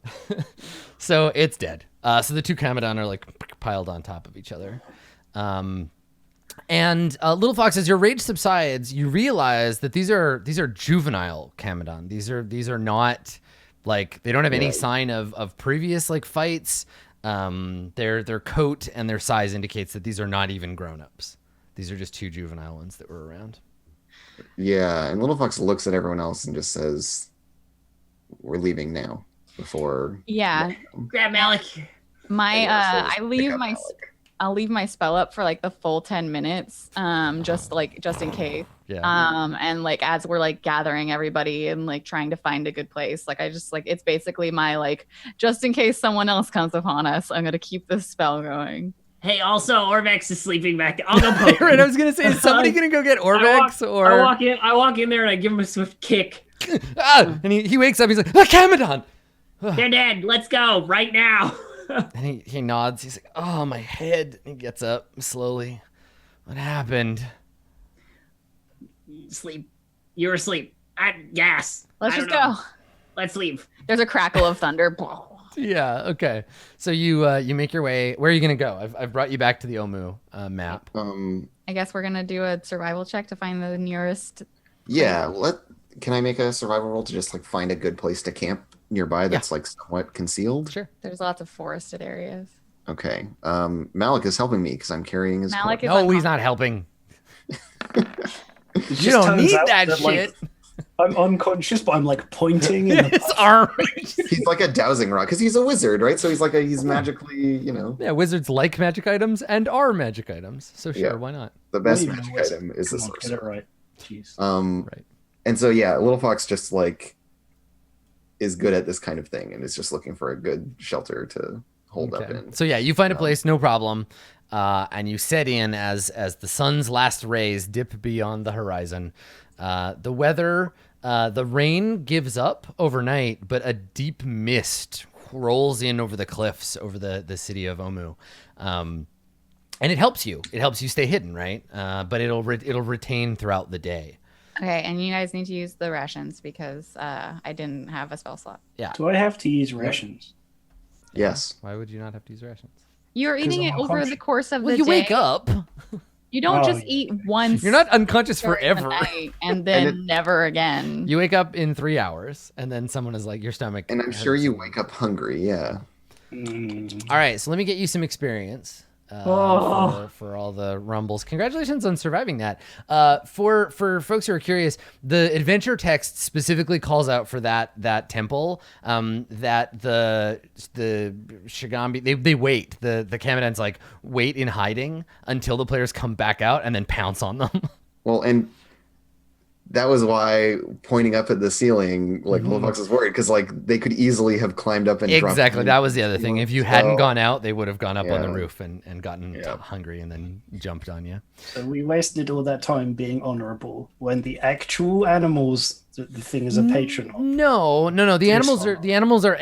So it's dead. So the 2 Kamadon are like piled on top of each other. And Little Fox, as your rage subsides, you realize that these are juvenile Kamadon. These are not like they don't have any sign of previous like fights. Their coat and their size indicates that these are not even grown-ups. These are just 2 juvenile ones that were around. Yeah, and Little Fox looks at everyone else and just says, "We're leaving now." Before grab Malik. I'll leave my spell up for like the full 10 minutes, just in case. Yeah. And like as we're like gathering everybody and like trying to find a good place, like I just like it's basically my like just in case someone else comes upon us, I'm gonna keep this spell going. Hey, also Orvex is sleeping back. I'll go poke him. Right, I was gonna say, is somebody gonna go get Orvex? I walk in there and I give him a swift kick. And he wakes up. He's like, Kamadon. They're dead. Let's go right now. And he nods. He's like, oh, my head. He gets up slowly. What happened? Sleep. You were asleep. Gas. Let's just go. Let's leave. There's a crackle of thunder. Yeah. Okay. So you make your way. Where are you gonna go? I've brought you back to the Omu map. I guess we're gonna do a survival check to find the nearest. Yeah. Can I make a survival roll to just like find a good place to camp nearby that's like somewhat concealed? Sure. There's lots of forested areas. Okay. Malik is helping me because I'm carrying his Malik corpse. No, he's not helping. You don't need that shit. Like, I'm unconscious, but I'm like pointing in his arm. He's like a dowsing rod because he's a wizard, right? So he's magically, Yeah, wizards like magic items and are magic items. So sure, why not? The best magic item is the sorcerer. Get it right. Jeez. Right. And so Little Fox just like is good at this kind of thing and is just looking for a good shelter to hold up in. So you find a place, no problem. And you set in as the sun's last rays dip beyond the horizon. The weather, the rain gives up overnight, but a deep mist rolls in over the cliffs over the city of Omu. And it helps you. It helps you stay hidden, right? But it'll retain throughout the day. Okay, and you guys need to use the rations because I didn't have a spell slot. Yeah. Do I have to use rations? Yes. Why would you not have to use rations? You're eating it over the course of the day. You wake up. You don't just eat once. You're not unconscious forever. And then never again. You wake up in 3 hours, and then someone is like, your stomach. And I'm sure you wake up hungry, yeah. All right, so let me get you some experience. For all the rumbles. Congratulations on surviving that. For folks who are curious, the adventure text specifically calls out for that temple, that the Shigambi, they wait. The Kamadans like wait in hiding until the players come back out and then pounce on them. Well, and that was why pointing up at the ceiling, like Lofox was worried, because like they could easily have climbed up and exactly. That was the other thing. If you hadn't gone out, they would have gone up on the roof and gotten hungry and then jumped on you. So we wasted all that time being honorable when the actual animals, the thing is a patron of. No. The animals are they're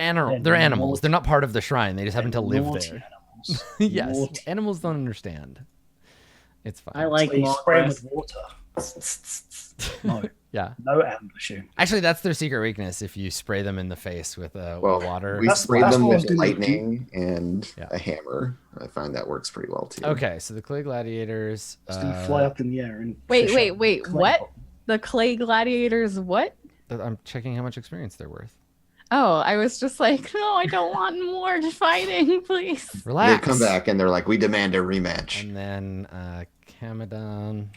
animals. They're not part of the shrine. They just happen to live there. Animals. Yes, naughty. Animals don't understand. It's fine. I like so spray them with water. No. Yeah. No ambushing. Actually, that's their secret weakness. If you spray them in the face with water. We sprayed that's them what I was with doing. lightning and a hammer. I find that works pretty well too. Okay, so the clay gladiators. Just gonna fly up in the air and Wait. clay What? pot. The clay gladiators? What? I'm checking how much experience they're worth. Oh, I was just like, no, I don't want more fighting, please. Relax. They come back and they're like, we demand a rematch. And then Kamadan.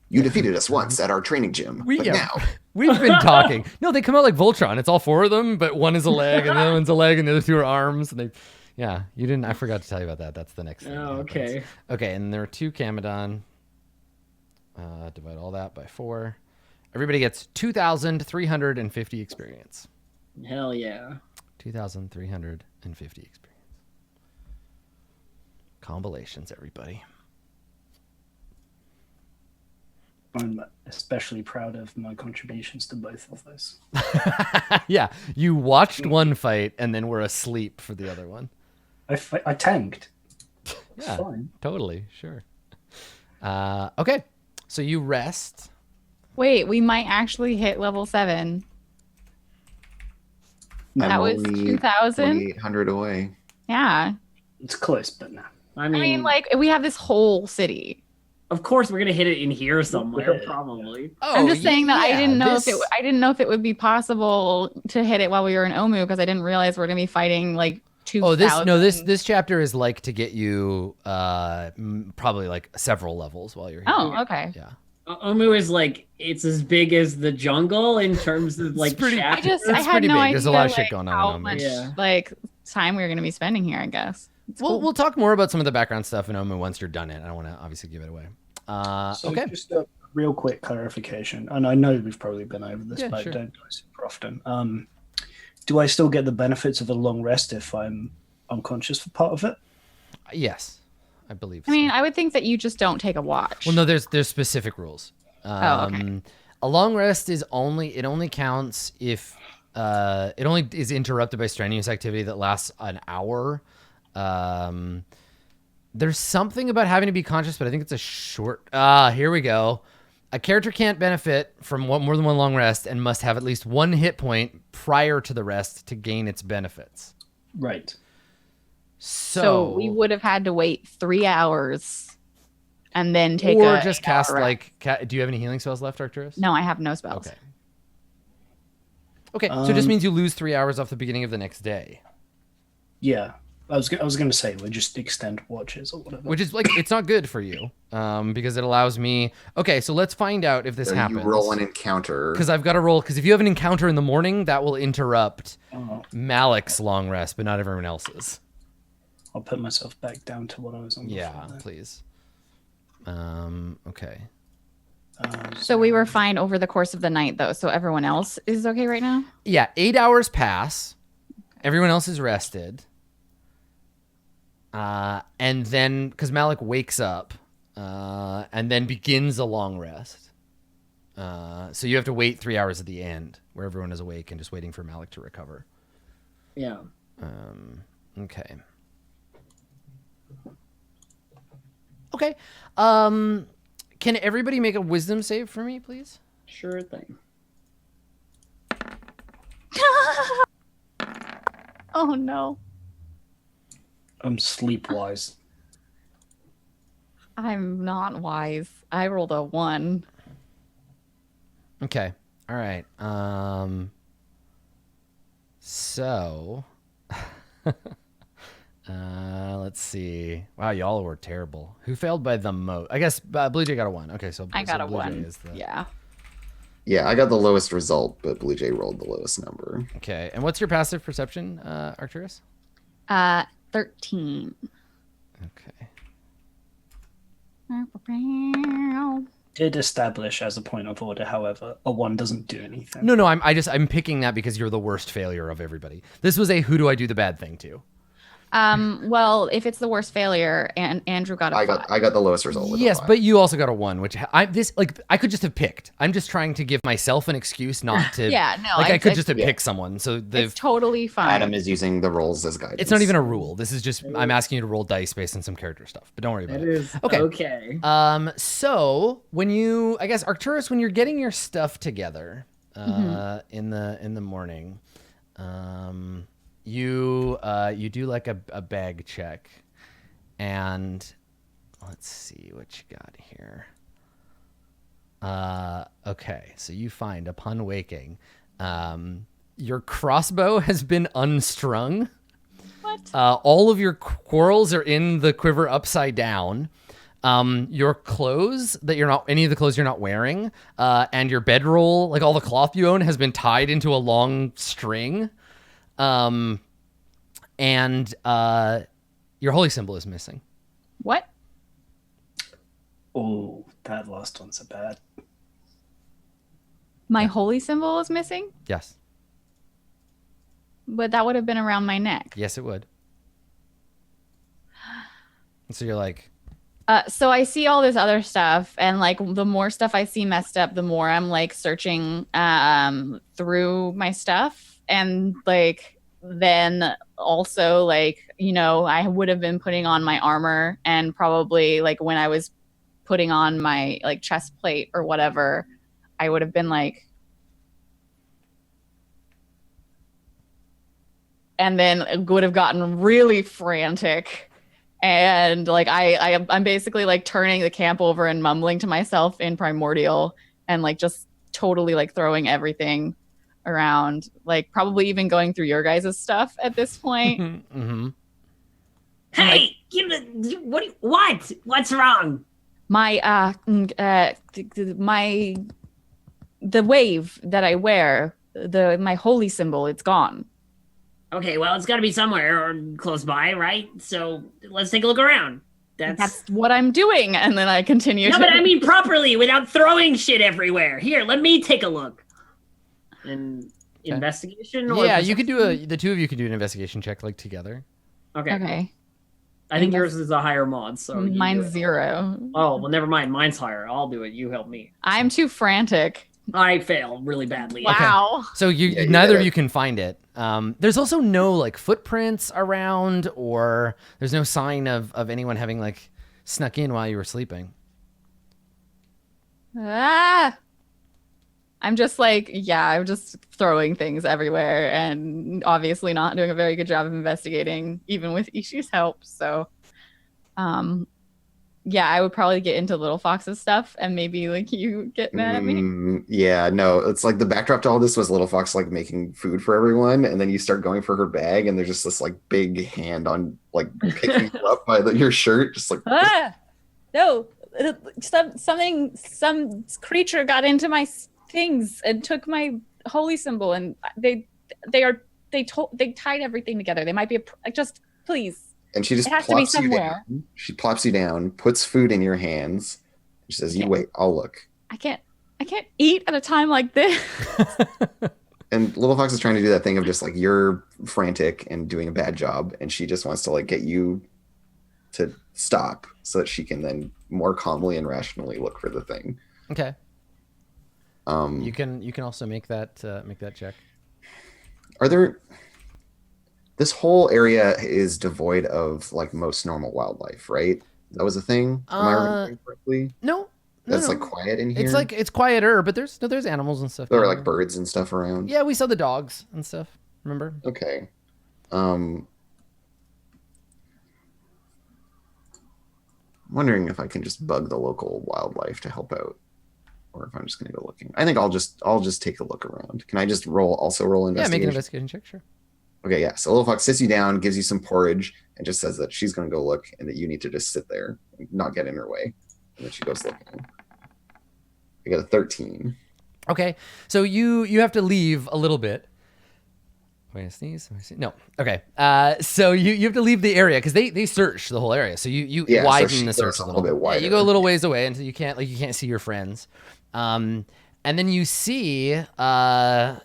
You defeated us once at our training gym. But now We've been talking. No, they come out like Voltron. It's all four of them, but one is a leg, and the other one's a leg, and the other two are arms. And you didn't. I forgot to tell you about that. That's the next thing. Oh, okay. Okay, and there are 2 Kamadan. Divide all that by 4. Everybody gets 2,350 experience. Hell yeah. 2,350 experience. Compilations, everybody. I'm especially proud of my contributions to both of those. Yeah, you watched one fight and then were asleep for the other one. I tanked. Yeah, fine. Totally, sure. Okay, so you rest. Wait, we might actually hit level 7. That was 2,000. 800 away. Yeah. It's close, but no. I mean, like we have this whole city. Of course, we're gonna hit it in here somewhere, probably. Oh, I'm just saying that yeah, I didn't know if it would be possible to hit it while we were in Omu because I didn't realize we're gonna be fighting like 2,000. This chapter is like to get you probably like several levels while you're here. Oh, okay. Yeah. Omu is like it's as big as the jungle in terms of like chapters. I had no idea. There's a lot of shit like, going on. How in Omu. much like time we were gonna be spending here? I guess. We'll talk more about some of the background stuff in Omu once you're done it. I don't want to obviously give it away. Okay. Just a real quick clarification, and I know we've probably been over this, but sure. I don't go super often. Do I still get the benefits of a long rest if I'm unconscious for part of it? Yes, I believe. I mean, I would think that you just don't take a watch. Well, no, there's specific rules. Okay. A long rest only counts if it only is interrupted by strenuous activity that lasts an hour. There's something about having to be conscious, but I think it's a short. Here we go. A character can't benefit from more than one long rest and must have at least 1 hit point prior to the rest to gain its benefits. Right. So we would have had to wait 3 hours and then take or a just cast like. Do you have any healing spells left, Arcturus? No, I have no spells. Okay. So it just means you lose 3 hours off the beginning of the next day. Yeah. I was going to say we just extend watches or whatever. Which is like, it's not good for you because it allows me. Okay, so let's find out if this happens. You roll an encounter. Because I've got to roll. Because if you have an encounter in the morning, that will interrupt Malik's long rest, but not everyone else's. I'll put myself back down to what I was on before. Yeah, please. Okay. So we were fine over the course of the night, though. So everyone else is okay right now? Yeah, 8 hours pass. Everyone else is rested. And then, because Malik wakes up and then begins a long rest. So you have to wait 3 hours at the end where everyone is awake and just waiting for Malik to recover. Yeah. Okay. Okay. Can everybody make a wisdom save for me, please? Sure thing. Oh no. I'm sleepwise. I'm not wise. I rolled a 1. Okay. All right. So let's see. Wow, y'all were terrible. Who failed by the most? I guess Blue Jay got a 1. Okay, so I got a Blue 1. Jay is the... Yeah. Yeah, I got the lowest result, but Blue Jay rolled the lowest number. Okay. And what's your passive perception, Arcturus? 13. Okay. Did establish as a point of order, however, a 1 doesn't do anything. No, I'm picking that because you're the worst failure of everybody. This was a who do I do the bad thing to? Well, if it's the worst failure, and Andrew got a 5. I got the lowest result. With Yes, but you also got a 1, which I could just have picked. I'm just trying to give myself an excuse not to. Yeah, no, I could just have picked someone. So it's totally fine. Adam is using the rolls as guidance. It's not even a rule. This is just I'm asking you to roll dice based on some character stuff. But don't worry about it. It is okay. So when you, I guess Arcturus, when you're getting your stuff together, in the morning, you do like a bag check, and let's see what you got here. Okay, so you find upon waking, your crossbow has been unstrung. What? All of your quarrels are in the quiver upside down. Your clothes any of the clothes you're not wearing, and your bedroll, like all the cloth you own, has been tied into a long string. And your holy symbol is missing. What? Oh, that last one's a bad. My holy symbol is missing? Yes. But that would have been around my neck. Yes, it would. And so you're like... So I see all this other stuff, and like the more stuff I see messed up, the more I'm like searching through my stuff, and like then also like, you know, I would have been putting on my armor, and probably like when I was putting on my like chest plate or whatever, I would have been like, and then would have gotten really frantic. And like I'm basically like turning the camp over and mumbling to myself in primordial, and like just totally like throwing everything around, like probably even going through your guys' stuff at this point. Mm-hmm. Hey, what's wrong? My the wave that I wear, my holy symbol, it's gone. Okay, well, it's got to be somewhere or close by, right? So let's take a look around. That's what I'm doing, and then I continue. No, but I mean properly, without throwing shit everywhere. Here, let me take a look. Investigation? Or yeah, you could do the two of you could do an investigation check like together. Okay. I think yours is a higher mod, so mine's 0. Oh, well, never mind. Mine's higher. I'll do it. You help me. I'm too frantic. I fail really badly. Wow. Okay. So neither of you can find it. There's also no like footprints around, or there's no sign of anyone having like snuck in while you were sleeping. I'm just like, I'm just throwing things everywhere, and obviously not doing a very good job of investigating, even with Ishi's help. So, I would probably get into Little Fox's stuff, and maybe like you get mad at me. Yeah, no, it's like the backdrop to all this was Little Fox like making food for everyone, and then you start going for her bag, and there's just this like big hand on like picking her up by your shirt, just like no, some creature got into my things and took my holy symbol, and they tied everything together. They might be just please. And she just plops you down. She plops you down, puts food in your hands. She says, "You wait, I'll look." I can't eat at a time like this. And Little Fox is trying to do that thing of just like you're frantic and doing a bad job, and she just wants to like get you to stop so that she can then more calmly and rationally look for the thing. Okay. You can also make that check. Are there? This whole area is devoid of like most normal wildlife, right? That was a thing? Am I remembering correctly? No. That's like quiet in here? It's quieter, but there's animals and stuff. There are like birds and stuff around. Yeah, we saw the dogs and stuff. Remember? Okay. Wondering if I can just bug the local wildlife to help out, or if I'm just gonna go looking. I think I'll just take a look around. Can I just roll investigation? Yeah, make an investigation check, sure. Okay, yeah. So Little Fox sits you down, gives you some porridge, and just says that she's gonna go look and that you need to just sit there and not get in her way. And then she goes looking. I got a 13. Okay, so you have to leave a little bit. Wait, sneeze? No. Okay. So you have to leave the area because they search the whole area. So you widen the search a little bit wider. Yeah, you go a little ways away until you can't see your friends. And then you see the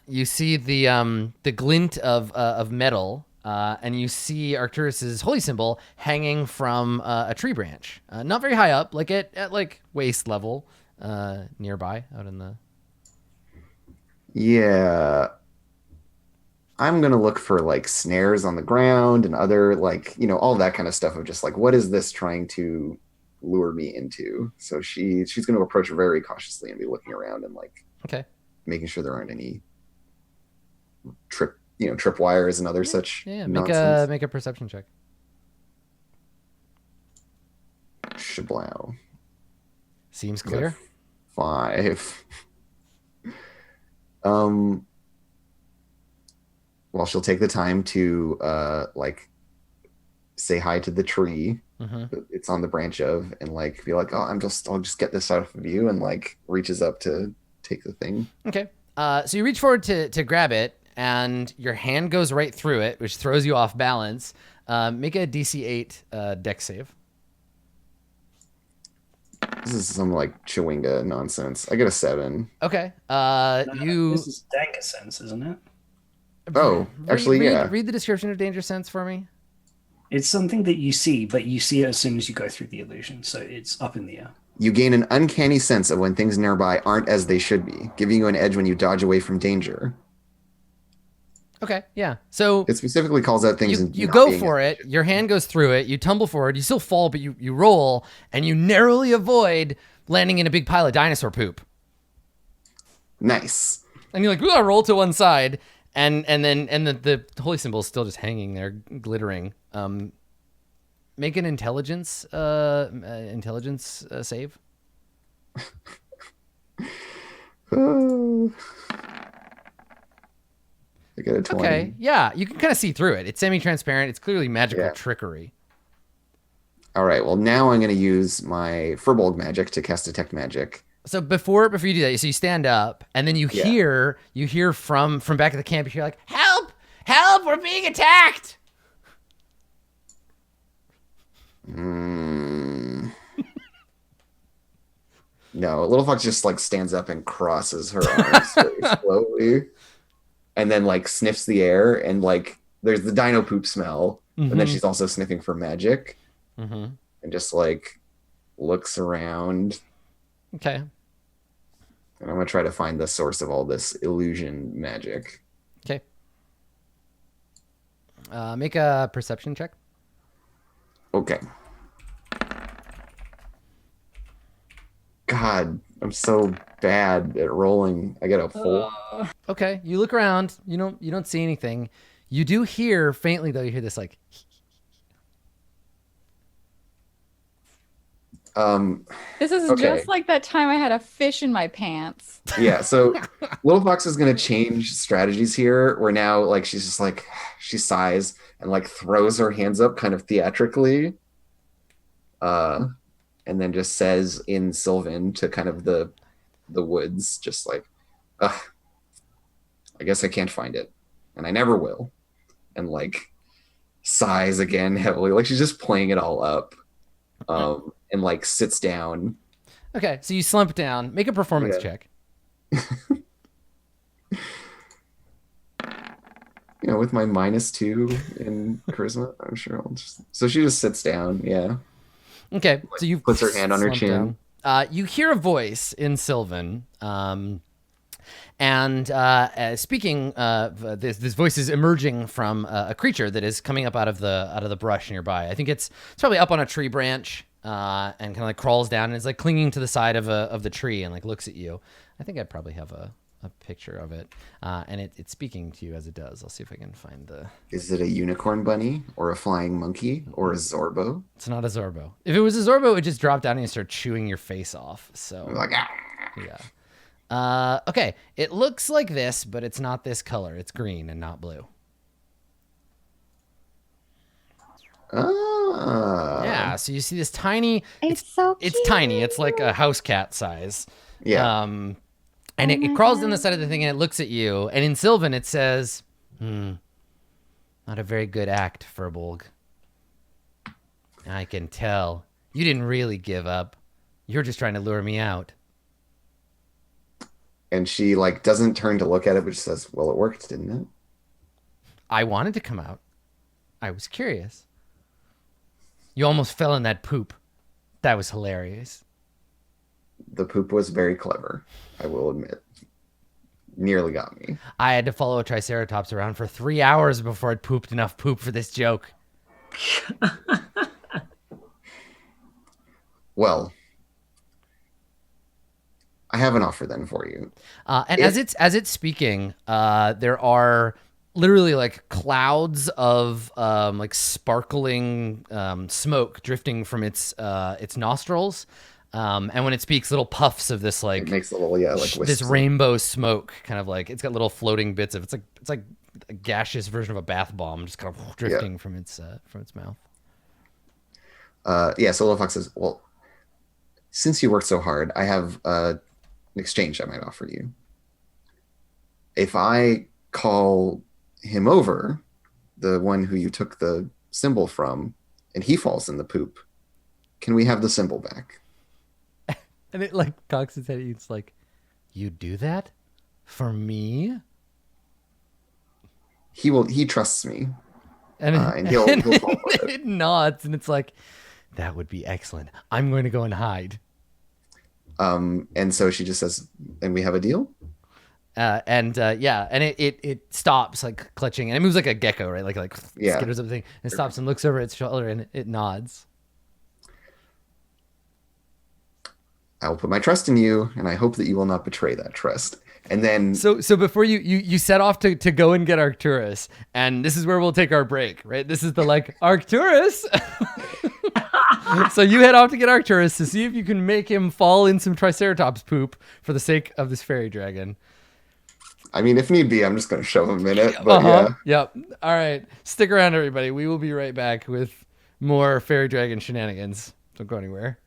glint of metal, and you see Arcturus's holy symbol hanging from a tree branch, not very high up, like at like waist level, nearby out in the. Yeah. I'm going to look for like snares on the ground and other like, all that kind of stuff of just like, what is this trying to lure me into? So she's going to approach very cautiously and be looking around and like, making sure there aren't any trip wires and other such nonsense. Make a perception check. Shablow. Seems clear. 5. Well, she'll take the time to like say hi to the tree that it's on the branch of, and like be like, I'll just get this out of view, and like reaches up to take the thing. Okay. So you reach forward to grab it, and your hand goes right through it, which throws you off balance. Make a DC 8 dex save. This is some like chewinga nonsense. I get a 7. Okay. This is Danker sense, isn't it? Oh, actually, yeah. Read the description of danger sense for me. It's something that you see, but you see it as soon as you go through the illusion, so it's up in the air. You gain an uncanny sense of when things nearby aren't as they should be, giving you an edge when you dodge away from danger. Okay, yeah. So it specifically calls out things. You go for it. Your hand goes through it. You tumble forward. You still fall, but you roll, and you narrowly avoid landing in a big pile of dinosaur poop. Nice. And you're like, ooh, I roll to one side. And the holy symbol is still just hanging there, glittering. Make an intelligence save. I get a 20. Okay, yeah, you can kind of see through it. It's semi-transparent. It's clearly magical trickery. All right, well, now I'm going to use my Furbolg magic to cast Detect Magic. So before you do that, so you stand up, and then you hear from back at the camp, you hear like, help, we're being attacked. No, Little Fox just like stands up and crosses her arms very slowly, and then like sniffs the air, and like there's the dino poop smell, and then she's also sniffing for magic, and just like looks around. Okay. And I'm going to try to find the source of all this illusion magic. Okay. Make a perception check. Okay. God, I'm so bad at rolling. I get a 4. Okay, you look around. You don't see anything. You do hear faintly, though. You hear this like. This is just like that time I had a fish in my pants. Yeah, so Little Fox is going to change strategies here, where now like she's just like, she sighs and like throws her hands up kind of theatrically, and then just says in Sylvan to kind of the woods, just like, I guess I can't find it, and I never will, and like sighs again heavily, like she's just playing it all up. And like sits down. Okay, so you slump down. Make a performance check. With my -2 in charisma, I'm sure I'll just. So she just sits down. Yeah. Okay, so you puts her hand on her chin. You hear a voice in Sylvan. And speaking, this voice is emerging from a creature that is coming up out of the brush nearby. I think it's probably up on a tree branch. and kind of like crawls down and is like clinging to the side of the tree and like looks at you. I think I probably have a picture of it, and it's speaking to you as it does. I'll see if I can find the. Is it a unicorn bunny or a flying monkey or a Zorbo? It's not a Zorbo. If it was a Zorbo, it would just drop down and start chewing your face off. So Like, ah. yeah. Okay, it looks like this, but it's not this color. It's green and not blue. Yeah, so you see this tiny. It's so cute. It's tiny. It's like a house cat size. Yeah. And it crawls down the side of the thing and it looks at you. And in Sylvan, it says, not a very good act, Furbolg. I can tell. You didn't really give up. You're just trying to lure me out. And she like doesn't turn to look at it, but she says, well, it worked, didn't it? I wanted to come out. I was curious. You almost fell in that poop. That was hilarious. The poop was very clever, I will admit. Nearly got me. I had to follow a Triceratops around for 3 hours before it pooped enough poop for this joke. Well, I have an offer then for you. And as it's speaking, there are literally like clouds of like sparkling smoke drifting from its nostrils. And when it speaks, little puffs of this like it makes little like this rainbow smoke, kind of like it's got little floating bits of it's like a gaseous version of a bath bomb, just kind of drifting from its mouth. So Little Fox says, "Well, since you worked so hard, I have an exchange I might offer you. If I call him over, the one who you took the symbol from, and he falls in the poop, can we have the symbol back?" And it like cocks its head. It's like, you do that for me? He trusts me, and he'll fall for it. It nods, and it's like, that would be excellent. I'm going to go and hide. And so she just says, "And we have a deal." And it stops like clutching, and it moves like a gecko, right? Like skitters up the thing, and stops and looks over its shoulder, and it nods. I will put my trust in you, and I hope that you will not betray that trust. And then so before you set off to go and get Arcturus, and this is where we'll take our break, right? This is the like Arcturus. So you head off to get Arcturus to see if you can make him fall in some Triceratops poop for the sake of this fairy dragon. I mean, if need be, I'm just going to shove him in it. But Yep. All right. Stick around, everybody. We will be right back with more fairy dragon shenanigans. Don't go anywhere.